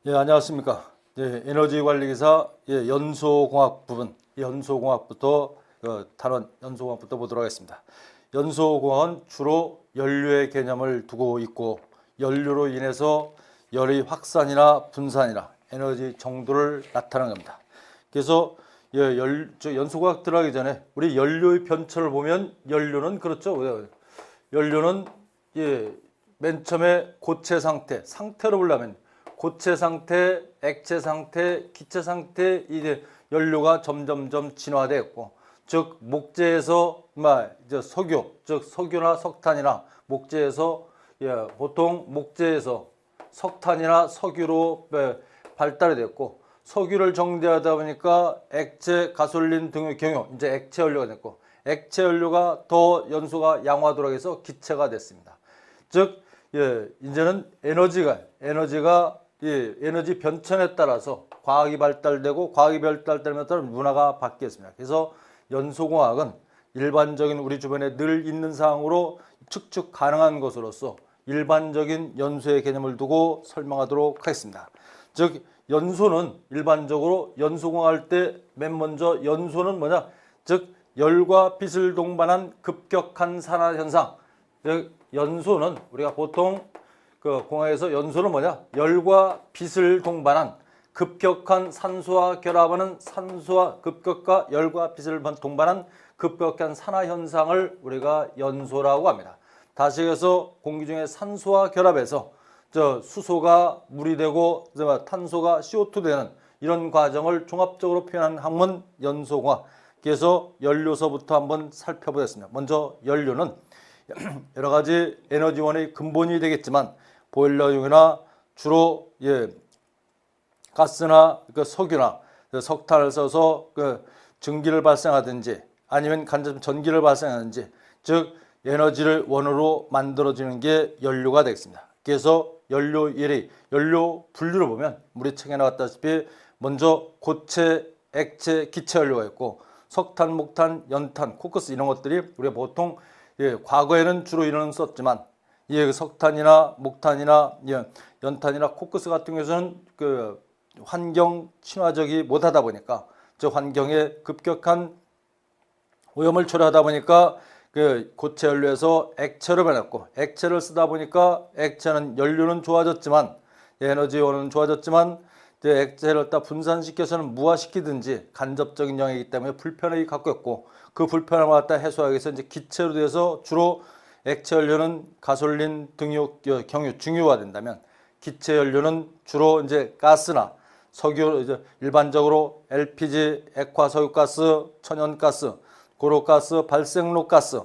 예, 안녕하십니까. 예, 에너지 관리 기사 연소공학 부분, 연소공학부터 연소공학부터 보도록 하겠습니다. 연소공학은 주로 연료의 개념을 두고 있고 연료로 인해서 열의 확산이나 분산이나 에너지 정도를 나타내는 겁니다. 그래서 연소공학 들어가기 전에 우리 연료의 변천을 보면 연료는 그렇죠. 연료는 맨 처음에 고체 상태로 보려면 고체 상태, 액체 상태, 기체 상태 이제 연료가 점점점 진화되었고, 즉 목재에서 석유, 즉 석유나 석탄이나 목재에서 보통 목재에서 석탄이나 석유로 발달이 됐고, 석유를 정제하다 보니까 액체, 가솔린 등의 경유 이제 액체 연료가 됐고, 액체 연료가 더 연소가 양화도록 해서 기체가 됐습니다. 즉 이제는 에너지 변천에 따라서 과학이 발달되고 과학이 발달되면 따라 문화가 바뀌었습니다. 그래서 연소공학은 일반적인 우리 주변에 늘 있는 사항으로 측측 가능한 것으로서 일반적인 연소의 개념을 두고 설명하도록 하겠습니다. 즉 연소는 일반적으로 연소공학할 때 맨 먼저 연소는 뭐냐? 즉 열과 빛을 동반한 급격한 산화 현상. 즉 연소는 우리가 보통 공학에서 연소는 뭐냐? 열과 빛을 동반한 급격한 산소와 결합하는 급격과 열과 빛을 동반한 급격한 산화 현상을 우리가 연소라고 합니다. 다시 해서 공기 중에 산소와 결합해서 수소가 물이 되고 탄소가 CO2 되는 이런 과정을 종합적으로 표현한 학문 연소공학. 그래서 연료서부터 한번 살펴보겠습니다. 먼저 연료는 여러 가지 에너지원의 근본이 되겠지만 보일러용이나 주로 가스나 석유나 석탄을 써서 증기를 발생하든지 아니면 간접 전기를 발생하든지 즉 에너지를 원으로 만들어지는 게 연료가 되겠습니다. 그래서 연료 분류를 보면 우리 책에 나왔다시피 먼저 고체, 액체, 기체 연료가 있고 석탄, 목탄, 연탄, 코크스 이런 것들이 우리가 보통 과거에는 주로 이런 썼지만 석탄이나 목탄이나 연탄이나 코크스 같은 경우에는 환경 친화적이 못하다 보니까 환경에 급격한 오염을 초래하다 보니까 고체 연료에서 액체로 변했고 액체를 쓰다 보니까 액체는 연료는 좋아졌지만 에너지원은 좋아졌지만 액체를 분산시켜서는 무화시키든지 간접적인 영역이기 때문에 불편을 갖고 있고 그 불편함을 갖다 해소하기 위해서 이제 기체로 돼서 주로 액체 연료는 가솔린 등유 경유 중유가 된다면 기체 연료는 주로 이제 가스나 석유 일반적으로 LPG, 액화석유가스, 천연가스, 고로가스, 발생로가스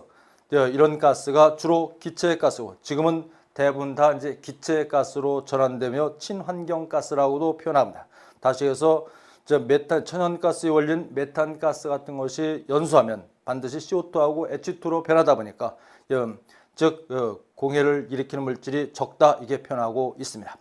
이런 가스가 주로 기체 가스고 지금은 대부분 다 이제 기체 가스로 전환되며 친환경가스라고도 표현합니다. 다시 해서 천연가스에 올린 메탄가스 같은 것이 연소하면 반드시 CO2하고 H2로 변하다 보니까 즉 공해를 일으키는 물질이 적다 이게 표현하고 있습니다.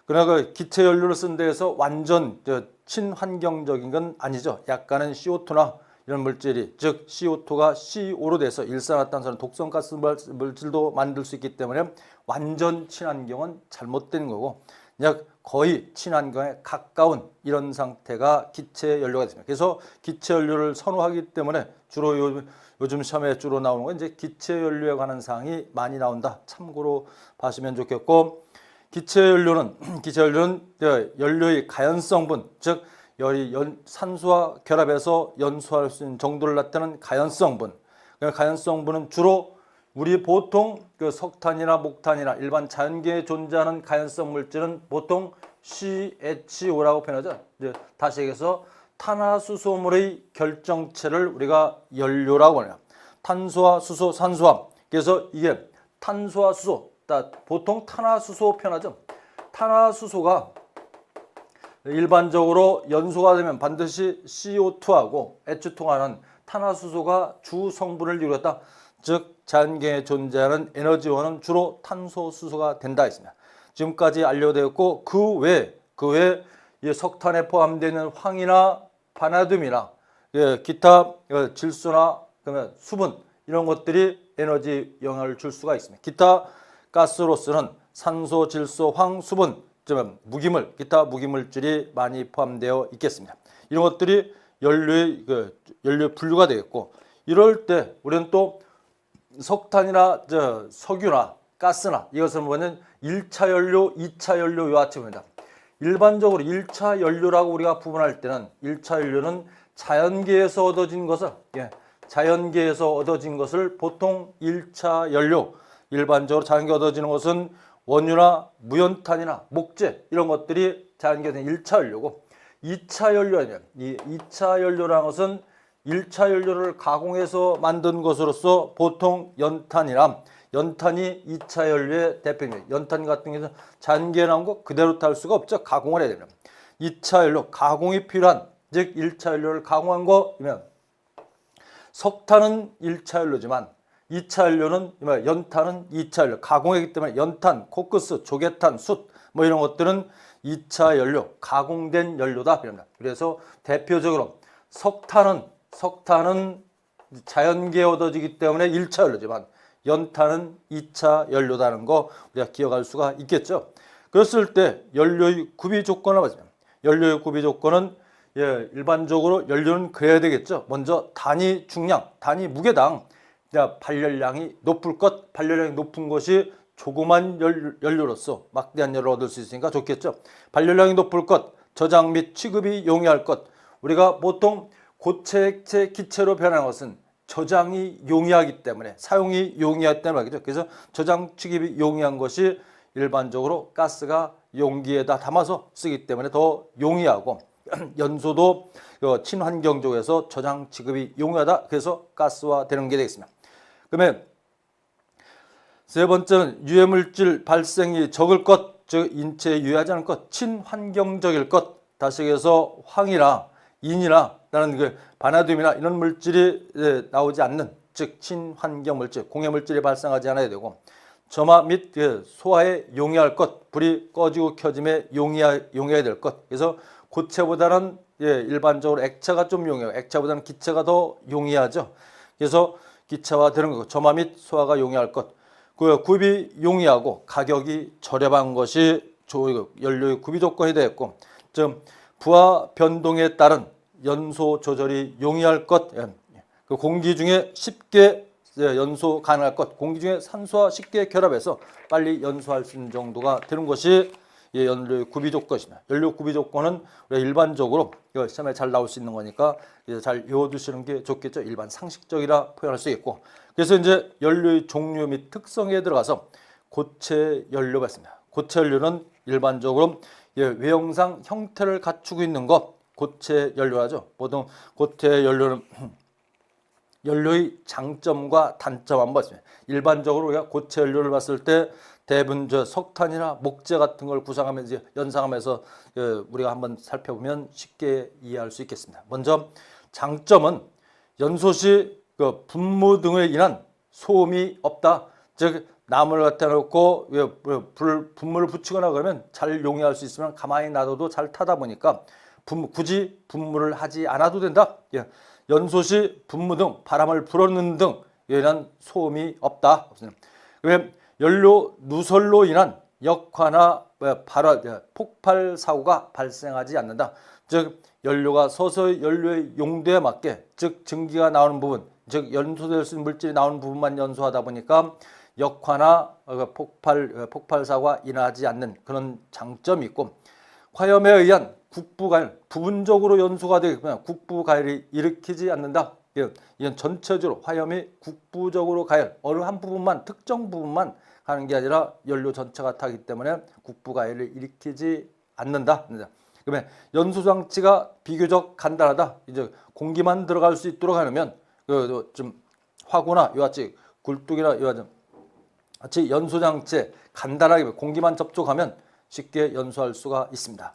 그러나 기체 연료를 쓴 데에서 완전 친환경적인 건 아니죠. 약간은 CO2나 이런 물질이 즉 CO2가 CO로 돼서 일산화탄소는 독성가스 물질도 만들 수 있기 때문에 완전 친환경은 잘못된 거고 그냥 거의 친환경에 가까운 이런 상태가 기체 연료가 됐습니다. 그래서 기체 연료를 선호하기 때문에 주로 요즘 시험에 주로 나오는 건 이제 기체 연료에 관한 사항이 많이 나온다. 참고로 봐시면 좋겠고 기체 연료는 연료의 가연성분 즉 산소와 결합해서 연소할 수 있는 정도를 나타내는 가연성분. 가연성분은 주로 우리 보통 석탄이나 목탄이나 일반 자연계에 존재하는 가연성 물질은 보통 CHO라고 표현하죠. 다시 얘기해서 탄화수소물의 결정체를 우리가 연료라고 해요. 탄소와 수소, 산소함. 그래서 이게 탄소와 수소, 보통 탄화수소 표현하죠. 탄화수소가 일반적으로 연소가 되면 반드시 CO2하고 H2가는 탄화수소가 주 성분을 이루었다. 즉 자연계에 존재하는 에너지원은 주로 탄소수소가 된다 했습니다. 지금까지 알려되었고 그 외에 석탄에 포함되어 있는 황이나 바나듐이나 기타 질소나 수분 이런 것들이 에너지 영향을 줄 수가 있습니다. 기타 가스로서는 산소, 질소, 황, 수분 무기물, 기타 무기물질이 많이 포함되어 있겠습니다. 이런 것들이 연료의 분류가 되겠고, 이럴 때 우리는 또 석탄이나 석유나 가스나 이것을 보면 1차 연료, 2차 연료 요 아침입니다. 일반적으로 1차 연료라고 우리가 구분할 때는 1차 연료는 자연계에서 얻어진 것을 자연계에서 얻어진 것을 보통 1차 연료, 일반적으로 자연계 얻어지는 것은 원유나 무연탄이나 목재 이런 것들이 자연계에서 1차 연료고, 2차 연료는 이 2차 연료라는 것은 1차 연료를 가공해서 만든 것으로서 보통 연탄이 2차 연료의 대표입니다. 연탄 같은 경우는 자연계에 나온 거 그대로 탈 수가 없죠. 가공을 해야 됩니다. 2차 연료, 가공이 필요한, 즉 1차 연료를 가공한 거면 석탄은 1차 연료지만 2차 연료는 연탄은 2차 연료, 가공이기 때문에 연탄, 코크스, 조개탄, 숯 뭐 이런 것들은 2차 연료, 가공된 연료다. 그래서 대표적으로 석탄은 자연계에 얻어지기 때문에 1차 연료지만 연탄은 2차 연료다는 거 우리가 기억할 수가 있겠죠. 그랬을 때 연료의 구비 조건을 보시면, 연료의 구비 조건은 일반적으로 연료는 그래야 되겠죠. 먼저 단위 중량, 단위 무게당 발열량이 높을 것, 발열량이 높은 것이 조그만 연료로서 막대한 연료를 얻을 수 있으니까 좋겠죠. 발열량이 높을 것, 저장 및 취급이 용이할 것. 우리가 보통 고체, 액체, 기체로 변하는 것은 저장이 용이하기 때문에, 사용이 용이하기 때문에 말이죠. 그래서 저장 취급이 용이한 것이 일반적으로 가스가 용기에다 담아서 쓰기 때문에 더 용이하고, 연소도 친환경적에서 저장 취급이 용이하다. 그래서 가스화되는 게 되겠습니다. 그러면 세 번째는 유해물질 발생이 적을 것, 즉 인체에 유해하지 않을 것, 친환경적일 것. 다시 얘기해서 황이나 인이나 라는 바나듐이나 이런 물질이 나오지 않는, 즉 친환경 물질, 공해 물질이 발생하지 않아야 되고, 점화 및 소화에 용이할 것, 불이 꺼지고 켜짐에 용이해야 될 것. 그래서 고체보다는 일반적으로 액체가 좀 용이해요. 액체보다는 기체가 더 용이하죠. 그래서 기체화되는 거고, 점화 및 소화가 용이할 것. 구입이 용이하고 가격이 저렴한 것이 연료의 구비 조건이 되었고, 즉 부하 변동에 따른 연소 조절이 용이할 것, 공기 중에 쉽게 연소 가능할 것, 공기 중에 산소와 쉽게 결합해서 빨리 연소할 수 있는 정도가 되는 것이 연료의 구비 조건입니다. 연료 구비 조건은 일반적으로 시험에 잘 나올 수 있는 거니까 잘 외워두시는 게 좋겠죠. 일반 상식적이라 표현할 수 있고, 그래서 이제 연료의 종류 및 특성에 들어가서 고체 연료가 있습니다. 고체 연료는 일반적으로 외형상 형태를 갖추고 있는 것, 고체 연료하죠. 보통 고체 연료는 연료의 장점과 단점 한번 봤습니다. 일반적으로 우리가 고체 연료를 봤을 때 대부분 석탄이나 목재 같은 걸 구성하면서 연상하면서 우리가 한번 살펴보면 쉽게 이해할 수 있겠습니다. 먼저 장점은 연소 시 분무 등에 인한 소음이 없다. 즉 나무를 갖다 놓고 분무를 붙이거나 그러면 잘 용이할 수 있으면 가만히 놔둬도 잘 타다 보니까 굳이 분무를 하지 않아도 된다. 연소 시 분무 등 바람을 불어넣는 등 이런 소음이 없다. 그러면 연료 누설로 인한 역화나 폭발 사고가 발생하지 않는다. 즉 연료가 서서히 연료의 용도에 맞게, 즉 증기가 나오는 부분, 즉 연소될 수 있는 물질이 나오는 부분만 연소하다 보니까 역화나 폭발 사고가 일어나지 않는 그런 장점이 있고, 화염에 의한 국부가열, 부분적으로 연소가 되겠구나. 국부가열이 일으키지 않는다. 이건 전체적으로 화염이 국부적으로 가열, 어느 한 부분만, 특정 부분만 가는 게 아니라 연료 전체가 타기 때문에 국부가열을 일으키지 않는다. 그러면 연소 장치가 비교적 간단하다. 이제 공기만 들어갈 수 있도록 하려면 좀 화구나 이와 같이 굴뚝이나 이와 같이 연소 장치에 간단하게 공기만 접촉하면 쉽게 연소할 수가 있습니다.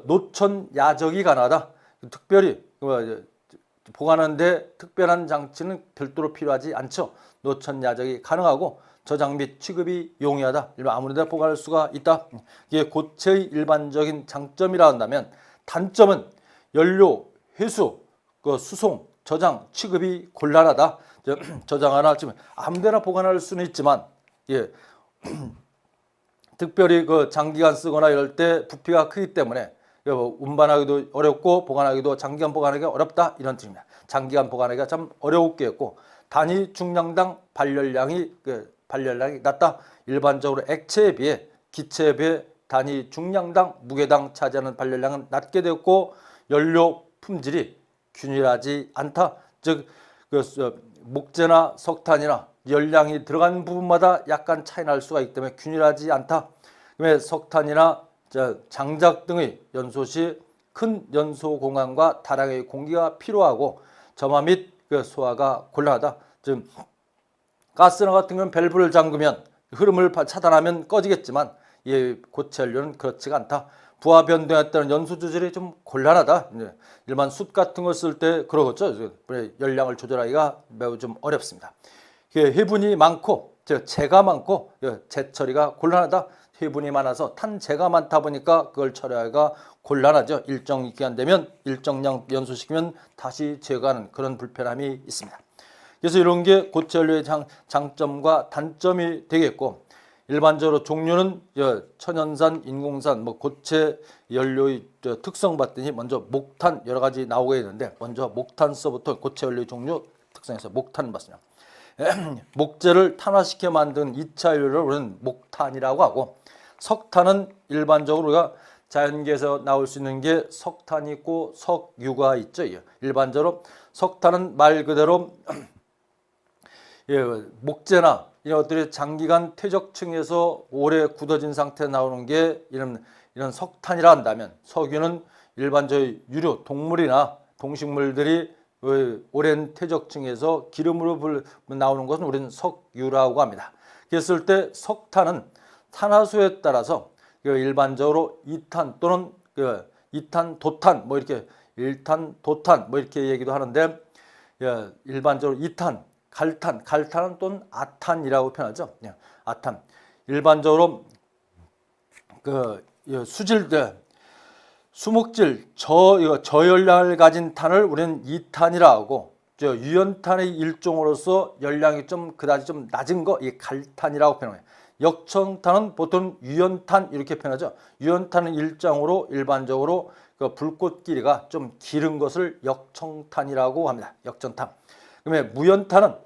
노천 야적이 가능하다. 특별히 보관하는데 특별한 장치는 별도로 필요하지 않죠. 노천 야적이 가능하고 저장 및 취급이 용이하다. 아무데나 보관할 수가 있다. 이게 고체의 일반적인 장점이라 한다면, 단점은 연료, 회수, 수송, 저장, 취급이 곤란하다. 저장하나 지금 아무데나 보관할 수는 있지만 특별히 그 장기간 쓰거나 이럴 때 부피가 크기 때문에 운반하기도 어렵고 보관하기도 장기간 보관하기가 어렵다 이런 뜻입니다. 장기간 보관하기가 참 어려웠게 했고 단위 중량당 발열량이 낮다. 일반적으로 액체에 비해 기체에 비해 단위 중량당 무게당 차지하는 발열량은 낮게 되었고 연료 품질이 균일하지 않다. 즉 목재나 석탄이나 열량이 들어간 부분마다 약간 차이 날 수가 있기 때문에 균일하지 않다. 그다음에 석탄이나 장작 등의 연소 시 큰 연소 공간과 다량의 공기가 필요하고 점화 및 소화가 곤란하다. 즉 가스나 같은 경우는 밸브를 잠그면 흐름을 차단하면 꺼지겠지만 이 고체 연료는 그렇지가 않다. 부하 변동에 따른 연소 조절이 좀 곤란하다. 일반 숯 같은 걸 쓸 때 그러겠죠. 열량을 조절하기가 매우 좀 어렵습니다. 해분이 많고 재가 많고 재처리가 곤란하다. 해분이 많아서 탄재가 많다 보니까 그걸 처리하기가 곤란하죠. 일정 기간 되면 일정량 연소시키면 다시 제거하는 그런 불편함이 있습니다. 그래서 이런 게 고체 연료의 장점과 단점이 되겠고 일반적으로 종류는 천연산, 인공산, 고체 연료의 특성 봤더니 먼저 목탄 여러 가지 나오게 되는데 먼저 목탄서부터 고체 연료의 종류 특성에서 목탄 봤습니다. 목재를 탄화시켜 만든 2차 연료를 우리는 목탄이라고 하고 석탄은 일반적으로 우리가 자연계에서 나올 수 있는 게 석탄이 있고 석유가 있죠. 일반적으로 석탄은 말 그대로 목재나 이런 것들이 장기간 퇴적층에서 오래 굳어진 상태에 나오는 게 이런 석탄이라 한다면 석유는 일반적으로 유류, 동물이나 동식물들이 오랜 퇴적층에서 기름으로 나오는 것은 우리는 석유라고 합니다. 그랬을 때 석탄은 탄화수에 따라서 일반적으로 2탄 또는 2탄, 도탄 이렇게 1탄, 도탄 이렇게 얘기도 하는데 일반적으로 2탄, 갈탄은 또는 아탄이라고 표현하죠. 아탄. 일반적으로 수목질 저열량을 가진 탄을 우리는 2탄이라 하고 유연탄의 일종으로서 열량이 그다지 좀 낮은 거 이 갈탄이라고 표현해요. 역청탄은 보통 유연탄 이렇게 표현하죠. 유연탄은 일장으로 일반적으로 불꽃 길이가 좀 길은 것을 역청탄이라고 합니다. 역청탄. 그다음에 무연탄은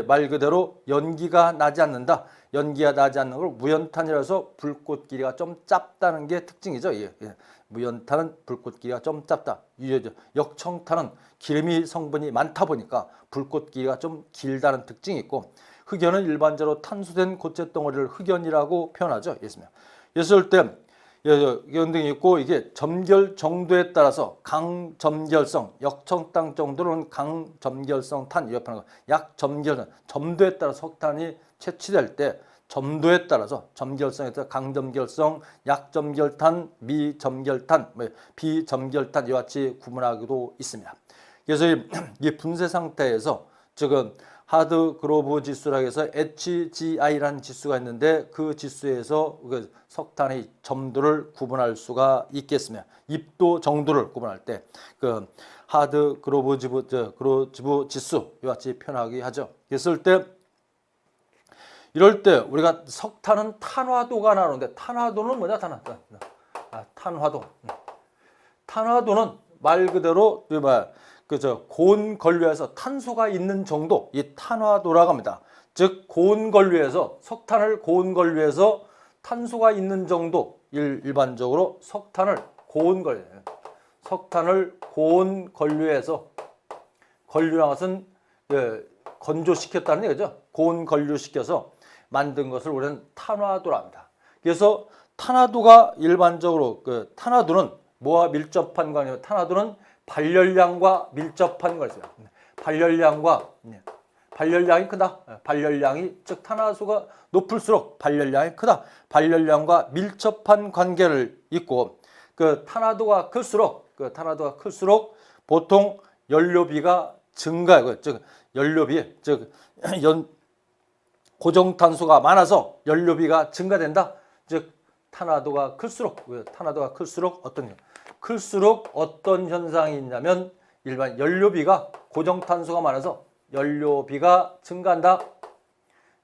말 그대로 연기가 나지 않는다. 연기가 나지 않는 걸 무연탄이라서 불꽃 길이가 좀 짧다는 게 특징이죠. 무연탄은 불꽃 길이가 좀 짧다. 역청탄은 기름이 성분이 많다 보니까 불꽃 길이가 좀 길다는 특징이 있고 흑연은 일반적으로 탄소된 고체 덩어리를 흑연이라고 표현하죠. 그랬을 때 연등이 있고 이게 점결 정도에 따라서 강점결성, 역청탄 정도는 강점결성 탄 이렇게 하는 거. 약점결 점도에 따라 석탄이 채취될 때 점도에 따라서 점결성에 따라 강점결성, 약점결탄, 미점결탄, 비점결탄 이와 같이 구분하기도 있습니다. 그래서 이 분쇄 상태에서 지금 하드 그로브 지수라고 해서 HGI라는 지수가 있는데 그 지수에서 석탄의 점도를 구분할 수가 있겠습니다. 입도 정도를 구분할 때 그 하드 그로브 지수 이와 같이 표현하기 하죠. 그랬을 때 이럴 때 우리가 석탄은 탄화도가 나오는데 탄화도는 뭐냐? 탄화도. 탄화도는 말 그대로 고온 건류에서 탄소가 있는 정도 이 탄화도라고 합니다. 즉 고온 건류에서 석탄을 고온 건류에서 탄소가 있는 정도 일반적으로 석탄을 고온 건류에서 건류란 것은 건조시켰다는 얘기죠. 고온 건류시켜서 만든 것을 우리는 탄화도라 합니다. 그래서 탄화도가 일반적으로 탄화도는 뭐와 밀접한 관계냐면 탄화도는 발열량과 밀접한 것이죠. 발열량이 크다. 발열량이 즉 탄화수가 높을수록 발열량이 크다. 발열량과 밀접한 관계를 있고 탄화도가 클수록 보통 연료비가 증가해요. 즉 연료비 고정탄소가 많아서 연료비가 증가된다. 즉 탄화도가 클수록 어떤 현상이 있냐면 일반 연료비가 고정탄소가 많아서 연료비가 증가한다.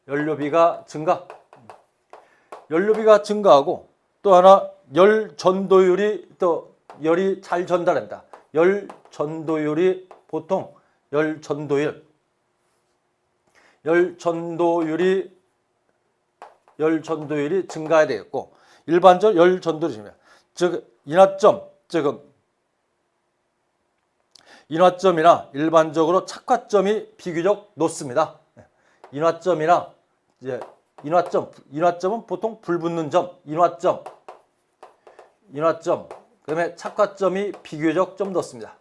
연료비가 증가. 연료비가 증가하고 또 하나 열 전도율이 또 열이 잘 전달된다. 열 전도율이 보통 열 전도율이 증가해야 되겠고 일반적 열 전도율이면 즉 인화점이나 일반적으로 착화점이 비교적 높습니다. 인화점은 보통 불붙는 점, 인화점, 그다음에 착화점이 비교적 좀 높습니다.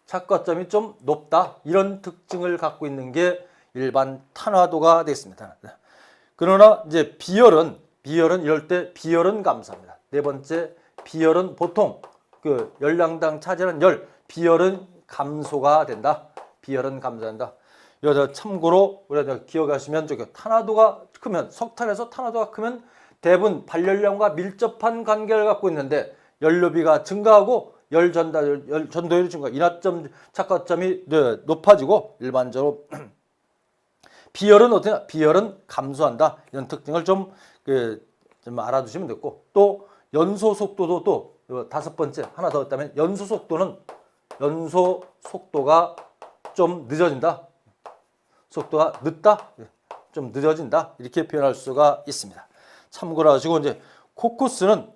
착화점이 좀 높다. 이런 특징을 갖고 있는 게 일반 탄화도가 되겠습니다. 그러나 이제 비열은 이럴 때 비열은 감소합니다. 네 번째, 비열은 보통 그 열량당 차지하는 비열은 감소가 된다. 비열은 감소한다. 여기서 참고로 우리가 기억하시면 저기 탄화도가 크면 석탄에서 탄화도가 크면 대부분 발열량과 밀접한 관계를 갖고 있는데 연료비가 증가하고 열 전도율이 증가, 인화점 착화점이 높아지고 일반적으로 비열은 어떻게? 비열은 감소한다. 이런 특징을 좀 알아두시면 됐고 또 연소 속도도 또 다섯 번째 하나 더 있다면 연소 속도가 좀 늦어진다. 속도가 늦다, 좀 늦어진다 이렇게 표현할 수가 있습니다. 참고로 하시고 이제 코크스는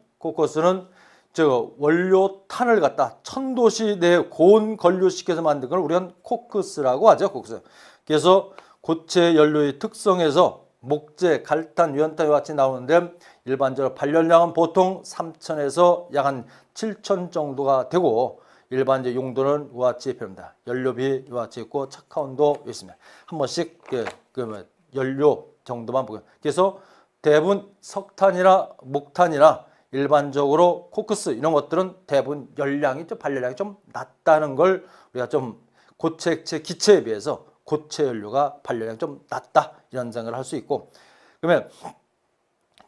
저 원료탄을 갖다 1000도씨 내에 고온 건류시켜서 만든 걸 우리는 코크스라고 하죠. 코크스. 그래서 고체 연료의 특성에서 목재, 갈탄, 유연탄과 같이 나오는데 일반적으로 발열량은 보통 3000에서 약 한 7000 정도가 되고 일반적 용도는 이와 같이 표현합니다. 연료비 이와 같이 있고 착화온도 있습니다. 한 번씩 연료 정도만 보고 그래서 대부분 석탄이나 목탄이나 일반적으로 코크스 이런 것들은 대부분 발열량이 좀 낮다는 걸 우리가 좀 고체, 액체, 기체에 비해서 고체 연료가 발열량이 좀 낮다 이런 생각을 할 수 있고 그러면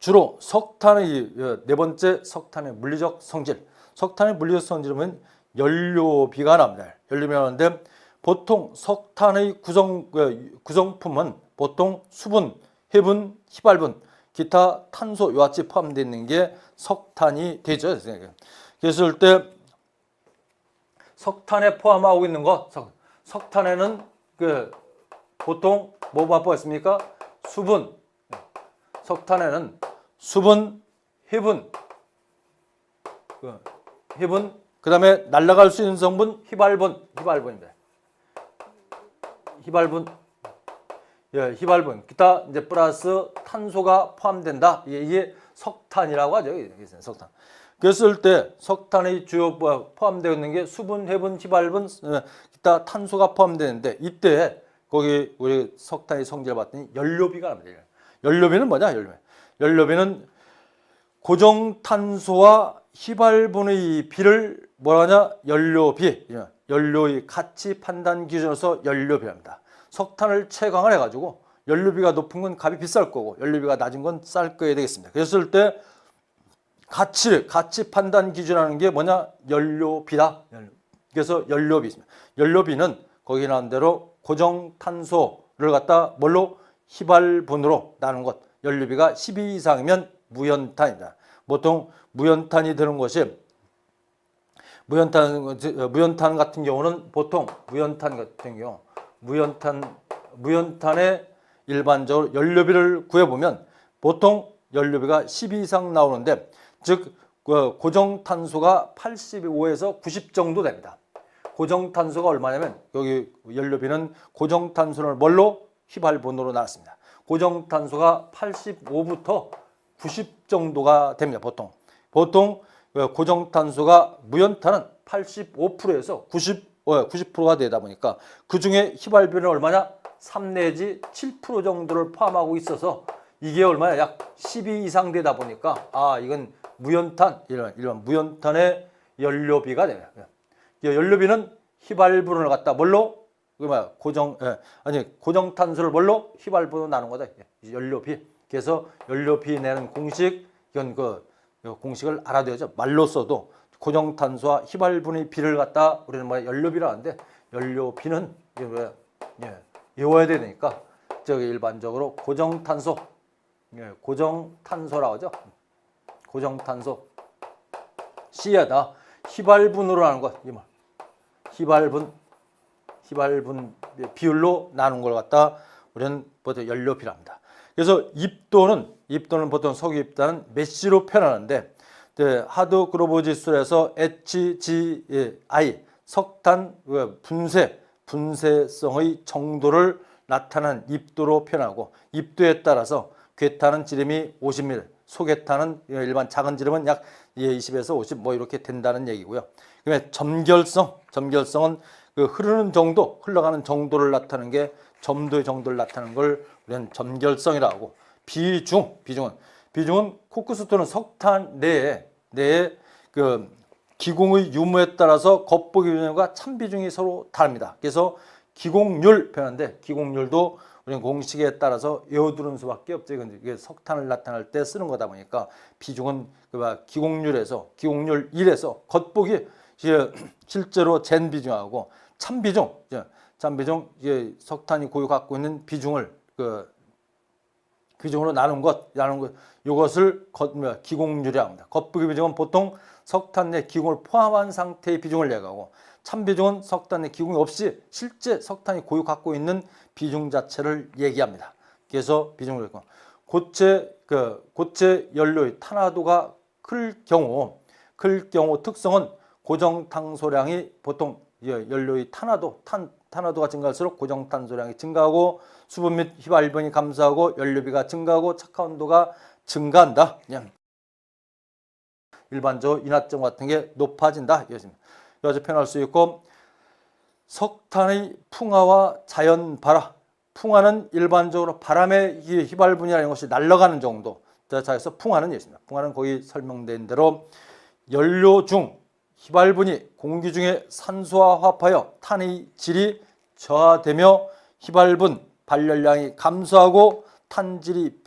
주로 석탄의 네 번째 석탄의 물리적 성질. 석탄의 물리적 성질은 연료비가 납니다. 연료비가 나는데 보통 석탄의 구성품은 보통 수분, 해분, 휘발분, 기타 탄소 이와 같이 포함되어 있는 게 석탄이 되죠. 그랬을 때 석탄에 포함하고 있는 것, 석탄에는 보통 뭐가 포함했습니까? 수분, 석탄에는 수분, 해분, 그 다음에 날아갈 수 있는 성분 휘발분입니다. 휘발분, 기타 이제 플러스 탄소가 포함된다. 이게 석탄이라고 하죠. 석탄. 그랬을 때 석탄의 주요 포함되어 있는 게 수분, 해분, 휘발분, 기타 탄소가 포함되는데 이때 거기 우리 석탄의 성질을 봤더니 연료비가 납니다. 연료비는 뭐냐? 연료비는 고정탄소와 휘발분의 비를 뭐라 하냐? 연료의 가치 판단 기준으로서 연료비랍니다. 석탄을 채광을 해가지고 연료비가 높은 건 값이 비쌀 거고 연료비가 낮은 건 쌀 거야 되겠습니다. 그랬을 때 가치 판단 기준하는 게 뭐냐? 연료비다. 그래서 연료비 있습니다. 연료비는 거기 나온 대로 고정탄소를 갖다 뭘로? 휘발분으로 나눈 것. 연료비가 12 이상이면 무연탄이다. 보통 무연탄이 되는 것이 무연탄 같은 경우는 보통 무연탄의 일반적으로 연료비를 구해보면 보통 연료비가 12 이상 나오는데 즉 고정탄소가 85에서 90 정도 됩니다. 고정탄소가 얼마냐면 여기 연료비는 고정탄소를 뭘로? 휘발분으로 나왔습니다. 고정탄소가 85부터 90 정도가 됩니다. 보통 고정탄소가 무연탄은 85%에서 90%가 되다 보니까 그중에 휘발비는 얼마냐? 3 내지 7% 정도를 포함하고 있어서 이게 얼마냐? 약 12 이상 되다 보니까 이건 무연탄, 일반 무연탄의 연료비가 됩니다. 연료비는 휘발분을 갖다 뭘로? 고정탄소를 뭘로? 휘발분으로 나눈 거다. 연료비. 그래서 연료비 내는 공식, 이건 공식을 알아둬야죠. 말로 써도 고정탄소와 휘발분의 비를 갖다 우리는 연료비라 하는데 연료비는 외워야 되니까 저기 일반적으로 고정탄소 고정탄소라고 하죠. 고정탄소. C에다 휘발분으로 하는 것. 이 말. 휘발분 비율로 나눈 걸 갖다 우리는 보통 연료비라 합니다. 그래서 입도는 보통 석유 입도는 메시로 표현하는데 하드그로브 지수에서 HGI 석탄 분쇄성의 정도를 나타내는 입도로 표현하고 입도에 따라서 괴탄은 지름이 50mm, 소괴탄은 일반 작은 지름은 약 20에서 50 뭐 이렇게 된다는 얘기고요. 그다음에 점결성은 그 흐르는 정도, 흘러가는 정도를 나타내는 게 점도의 정도를 나타내는 걸 우리는 점결성이라고 하고 비중은 코크스 또는 석탄 내에 그 기공의 유무에 따라서 겉보기 비중과 참 비중이 서로 다릅니다. 그래서 기공률 표현하는데 기공률도 우리는 공식에 따라서 외워두는 수밖에 없죠. 이게 석탄을 나타낼 때 쓰는 거다 보니까 비중은 기공률 1에서 겉보기 실제로 잰 비중하고 참 비중 이게 석탄이 고유 갖고 있는 비중을 비중으로 나눈 것 이것을 기공률이라고 합니다. 겉보기 비중은 보통 석탄 내 기공을 포함한 상태의 비중을 얘기하고 참 비중은 석탄 내 기공이 없이 실제 석탄이 고유 갖고 있는 비중 자체를 얘기합니다. 그래서 비중을 읽고 고체 연료의 탄화도가 클 경우 특성은 고정탄소량이 보통 연료의 탄화도가 증가할수록 고정탄소량이 증가하고 수분 및 휘발분이 감소하고 연료비가 증가하고 착화 온도가 증가한다. 일반적으로 인화점 같은 게 높아진다. 여기서 표현할 수 있고 석탄의 풍화와 자연 발화. 풍화는 일반적으로 바람의 휘발분이라는 것이 날아가는 정도. 자, 그래서 풍화는 있습니다. 풍화는 거기 설명된 대로 연료 중 휘발분이 공기 중에 산소와 화합하여 탄의 질이 저하되며 휘발분 발열량이 감소하고 탄질이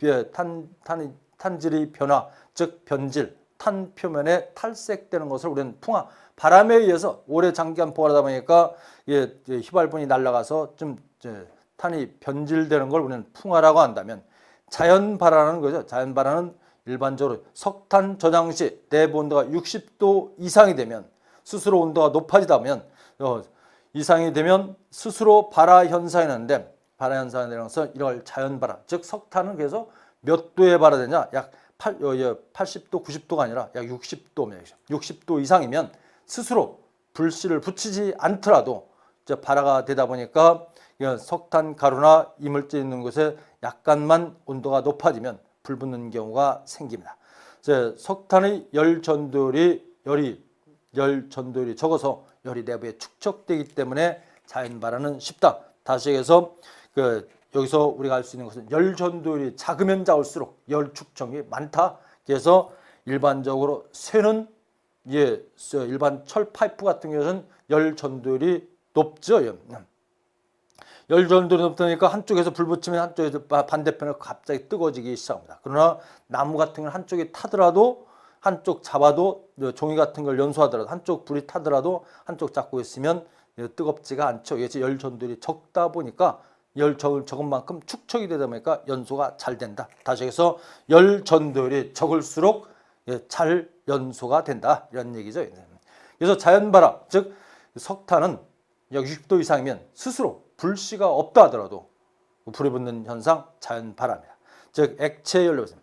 변화, 즉 변질, 탄 표면에 탈색되는 것을 우리는 풍화, 바람에 의해서 오래 장기간 보관하다 보니까 휘발분이 날아가서 좀 탄이 변질되는 걸 우리는 풍화라고 한다면 자연 발화라는 거죠. 자연 발화는 일반적으로 석탄 저장 시 내부 온도가 60도 이상이 되면 스스로 온도가 높아지다면 이상이 되면 스스로 발화 현상이 나는데 발화 현상이 되는 것은 이걸 자연 발화, 즉 석탄은 그래서 몇 도에 발화되냐? 약 80도, 90도가 아니라 약 60도 이상이면 스스로 불씨를 붙이지 않더라도 발화가 되다 보니까 석탄 가루나 이물질 있는 곳에 약간만 온도가 높아지면 불 붙는 경우가 생깁니다. 석탄의 열 전도율이 적어서 열이 내부에 축적되기 때문에 자연 발화는 쉽다. 다시 해서 여기서 우리가 알 수 있는 것은 열 전도율이 작으면 작을수록 열 축적이 많다. 그래서 일반적으로 쇠는 일반 철 파이프 같은 경우는 열 전도율이 높죠. 열 전도율이 높다니까 한쪽에서 불 붙이면 한쪽에서 반대편에 갑자기 뜨거워지기 시작합니다. 그러나 나무 같은 경우는 한쪽이 타더라도 한쪽 잡아도 종이 같은 걸 연소하더라도 한쪽 불이 타더라도 한쪽 잡고 있으면 뜨겁지가 않죠. 이게 열 전도율이 적다 보니까 열 적은 만큼 축적이 되다 보니까 연소가 잘 된다. 다시 해서 열 전도율이 적을수록 잘 연소가 된다. 이런 얘기죠. 그래서 자연 발화, 즉 석탄은 60도 이상이면 스스로 불씨가 없다 하더라도 불이 붙는 현상 자연 발화입니다. 즉 액체 연료입니다.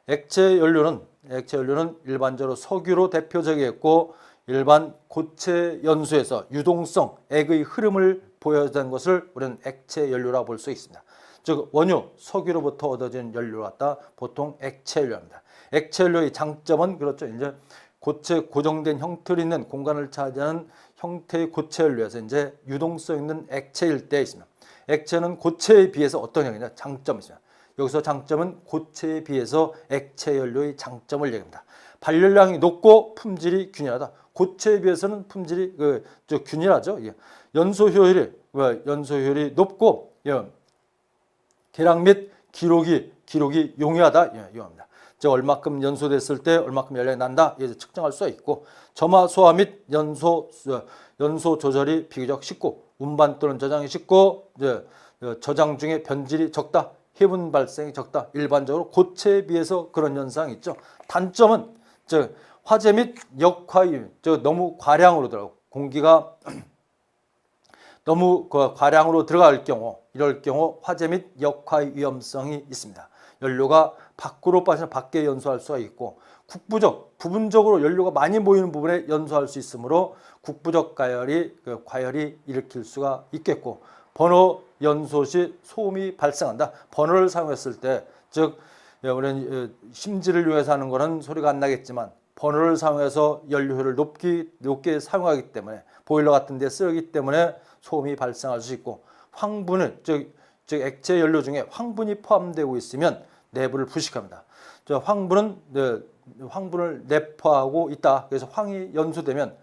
액체 연료는 일반적으로 석유로 대표적이었고 일반 고체 연소에서 유동성, 액의 흐름을 보여주는 것을 우리는 액체 연료라고 볼 수 있습니다. 즉 원유, 석유로부터 얻어진 연료를 갖다 보통 액체 연료입니다. 액체 연료의 장점은 그렇죠. 이제 고정된 형태로 있는 공간을 차지하는 형태의 고체 연료에서 이제 유동성 있는 액체일 때 있습니다. 액체는 고체에 비해서 어떤 형이냐? 장점이 있습니다. 여기서 장점은 고체에 비해서 액체 연료의 장점을 얘기합니다. 발열량이 높고 품질이 균일하다. 고체에 비해서는 품질이 균일하죠. 연소 효율이 높고 계량 및 기록이 용이하다. 이겁니다. 즉 얼마큼 연소됐을 때 얼마큼 열량이 난다. 측정할 수가 있고 점화 소화 및 연소 조절이 비교적 쉽고 운반 또는 저장이 쉽고 저장 중에 변질이 적다. 해분 발생이 적다. 일반적으로 고체에 비해서 그런 현상이 있죠. 단점은 화재 및 역화유, 너무 과량으로 들어가고 공기가 너무 과량으로 들어갈 경우, 이럴 경우 화재 및 역화 위험성이 있습니다. 연료가 밖으로 빠져 밖에 연소할 수가 있고, 국부적, 부분적으로 연료가 많이 모이는 부분에 연소할 수 있으므로 국부적 과열이 일으킬 수가 있겠고, 버너 연소 시 소음이 발생한다. 버너를 사용했을 때, 즉 우리는 심지를 이용해서 하는 것은 소리가 안 나겠지만, 버너를 사용해서 연료를 높게 사용하기 때문에, 보일러 같은 데 쓰기 때문에 소음이 발생할 수 있고, 황분은 즉 액체 연료 중에 황분이 포함되고 있으면 내부를 부식합니다. 황분을 내포하고 있다. 그래서 황이 연소되면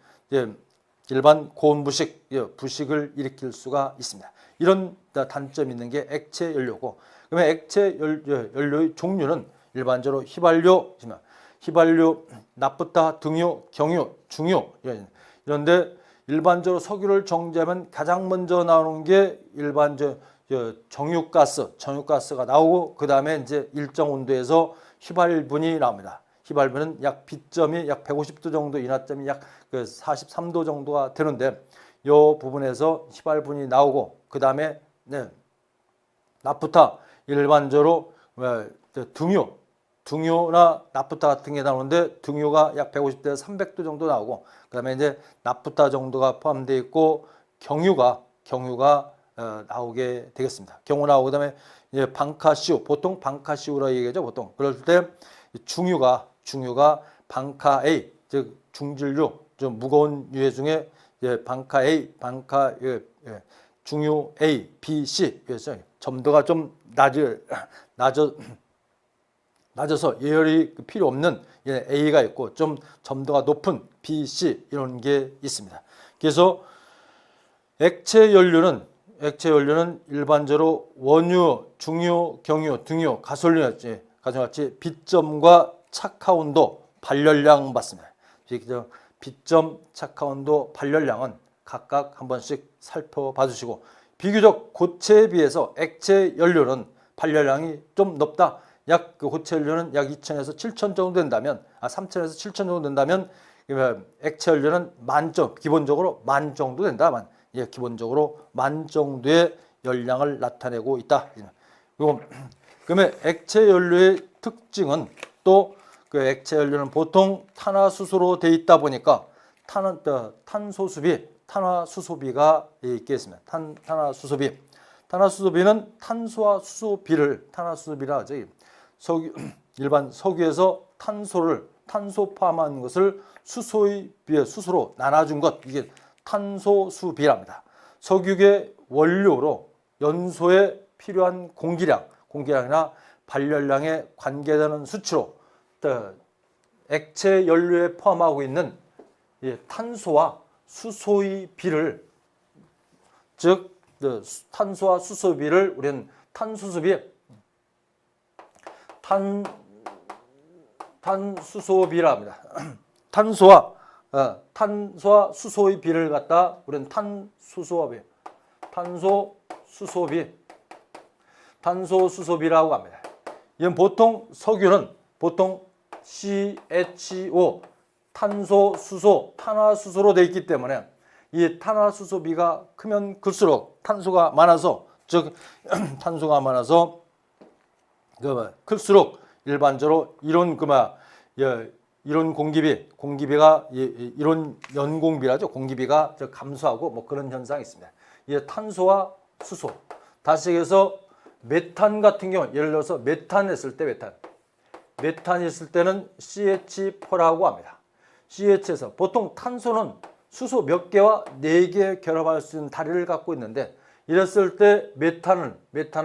일반 고온 부식을 일으킬 수가 있습니다. 이런 단점이 있는 게 액체 연료고, 그러면 액체 연료의 종류는 일반적으로 휘발유, 나프타, 등유, 경유, 중유 이런데, 일반적으로 석유를 정제하면 가장 먼저 나오는 게 정유가스가 나오고, 그 다음에 이제 일정 온도에서 휘발분이 나옵니다. 휘발분은 약 B점이 약 150도 정도, 인하점이 약 43도 정도가 되는데, 이 부분에서 휘발분이 나오고, 그 다음에 나프타, 일반적으로 등유나 나프타 같은 게 나오는데, 등유가 약 150도에서 300도 정도 나오고, 그 다음에 이제 나프타 정도가 포함되어 있고, 경유가 나오게 되겠습니다. 경유 나오고, 그 다음에 이제 방카시우, 보통 방카시우라 얘기하죠. 보통 그럴 때 중유가 방카 A, 즉 중질유, 좀 무거운 유해 중에 방카 A, 중유 A, B, C, 그래서 점도가 좀 낮아서 예열이 필요 없는 A가 있고, 좀 점도가 높은 B, C 이런 게 있습니다. 그래서 액체 연료는 일반적으로 원유, 중유, 경유, 등유, 가솔린같이 B점과 착화온도, 발열량 받습니다. B점, 착화온도, 발열량은 각각 한 번씩 살펴봐 주시고, 비교적 고체에 비해서 액체 연료는 발열량이 좀 높다. 약 고체 연료는 약 2,000에서 7,000 정도 된다면, 3,000에서 7,000 정도 된다면, 액체 연료는 기본적으로 만 정도 된다. 기본적으로 만 정도의 열량을 나타내고 있다. 그러면 액체 연료의 특징은, 또 그 액체 연료는 보통 탄화수소로 되어 있다 보니까 탄화수소비가 있겠습니다. 탄화수소비는 탄소와 수소비를 탄화수소비라 하죠. 일반 석유에서 탄소 포함한 것을 수소로 나눠준 것, 이게 탄소수비랍니다. 석유의 원료로 연소에 필요한 공기량이나 발열량에 관계되는 수치로 액체 연료에 포함하고 있는 탄소와 수소의 비를, 즉 탄소와 수소비를 우리는 탄수소비라 합니다. 탄소와 수소의 비를 갖다 우리는 탄소수소비라고 합니다. 이건 보통 석유는 CHO, 탄화수소로 되어 있기 때문에, 이 탄화수소비가 크면 클수록 탄소가 많아서 클수록 일반적으로 이론 공기비가 이론 연공비라죠. 공기비가 감소하고 뭐 그런 현상이 있습니다. 이 탄소와 수소. 다시 해서 메탄 같은 경우, 예를 들어서 메탄 했을 때는 CH4라고 합니다. CH에서 보통 탄소는 수소 몇 개와 4개 결합할 수 있는 다리를 갖고 있는데, 이랬을 때 메탄은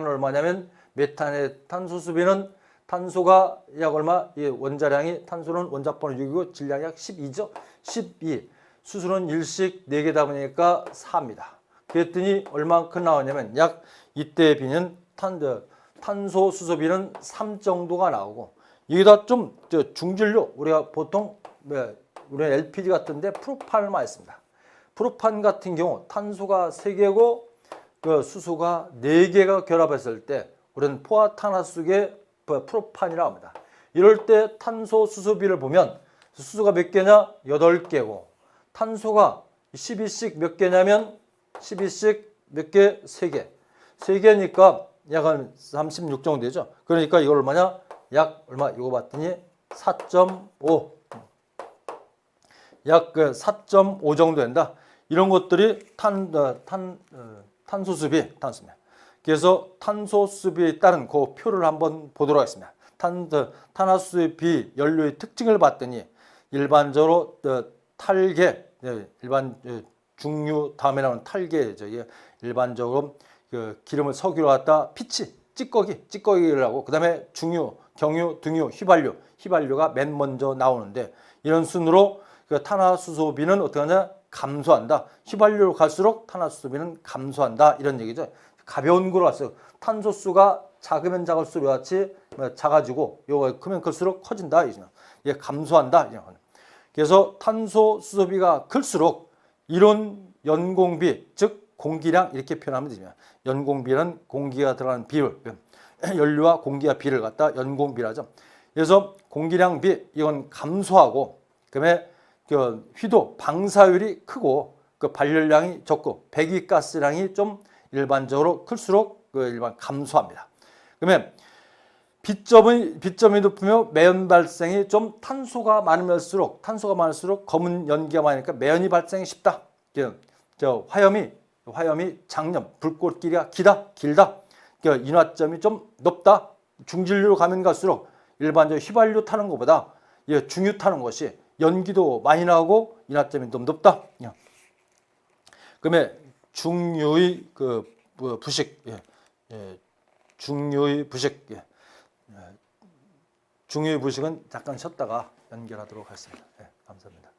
얼마냐면, 메탄의 탄소수비는 탄소가 약 얼마? 원자량이, 탄소는 원자번호 6이고 질량이 약 12죠. 12. 수소는 일식 4개다 보니까 4입니다. 그랬더니 얼마큼 나오냐면, 약 이때에 비는 탄소 수소비는 3 정도가 나오고, 이게 다 좀 중질료, 우리가 보통 우리 LPG 같은데 프로판을 많이 씁니다. 프로판 같은 경우 탄소가 3개고 수소가 4개가 결합했을 때 우리는 포화탄화수의 프로판이라고 합니다. 이럴 때 탄소 수소비를 보면 수소가 몇 개냐? 8개고 탄소가 12씩 몇 개냐면 12씩 몇 개? 3개. 3개니까 약 한 36 정도 되죠. 그러니까 이걸 얼마냐? 약 얼마? 이거 봤더니 4.5. 약 4.5 정도 된다. 이런 것들이 탄소수비, 탄소입니다. 그래서 탄소수비에 따른 그 표를 한번 보도록 하겠습니다. 탄화수비 연료의 특징을 봤더니 일반적으로 탈계, 일반 중유 다음에 나오는 탈계, 일반적으로 그 기름을 석유로 갖다 피치, 찌꺼기를 하고 그 다음에 중유, 경유, 등유, 휘발유가 맨 먼저 나오는데 이런 순으로 그 탄화수소비는 어떻게 하냐? 감소한다. 휘발유로 갈수록 탄화수소비는 감소한다. 이런 얘기죠. 가벼운 거로 갔어요. 탄소수가 작으면 작을수록 같이 작아지고 요거 크면 클수록 커진다. 이게 감소한다. 그래서 탄소수소비가 클수록 이론 연공비, 즉 공기량 이렇게 표현하면 됩니다. 연공비는 공기가 들어가는 비율, 연료와 공기와 비를 갖다 연공비라죠. 그래서 공기량비 이건 감소하고 그다음에 그 휘도 방사율이 크고 그 발열량이 적고 배기가스량이 좀 일반적으로 클수록 그 일반 감소합니다. 그러면 비점이 높으며 매연 발생이 좀 탄소가 많을수록 검은 연기가 많으니까 매연이 발생이 쉽다. 화염이 장염, 불꽃 길이가 길다. 인화점이 좀 높다. 중진류로 가면 갈수록 일반적으로 휘발유 타는 것보다 중유 타는 것이 연기도 많이 나오고 인화점이 좀 높다. 그러면 중유의 그 부식, 중유의 부식은 잠깐 쉬었다가 연결하도록 하겠습니다. 감사합니다.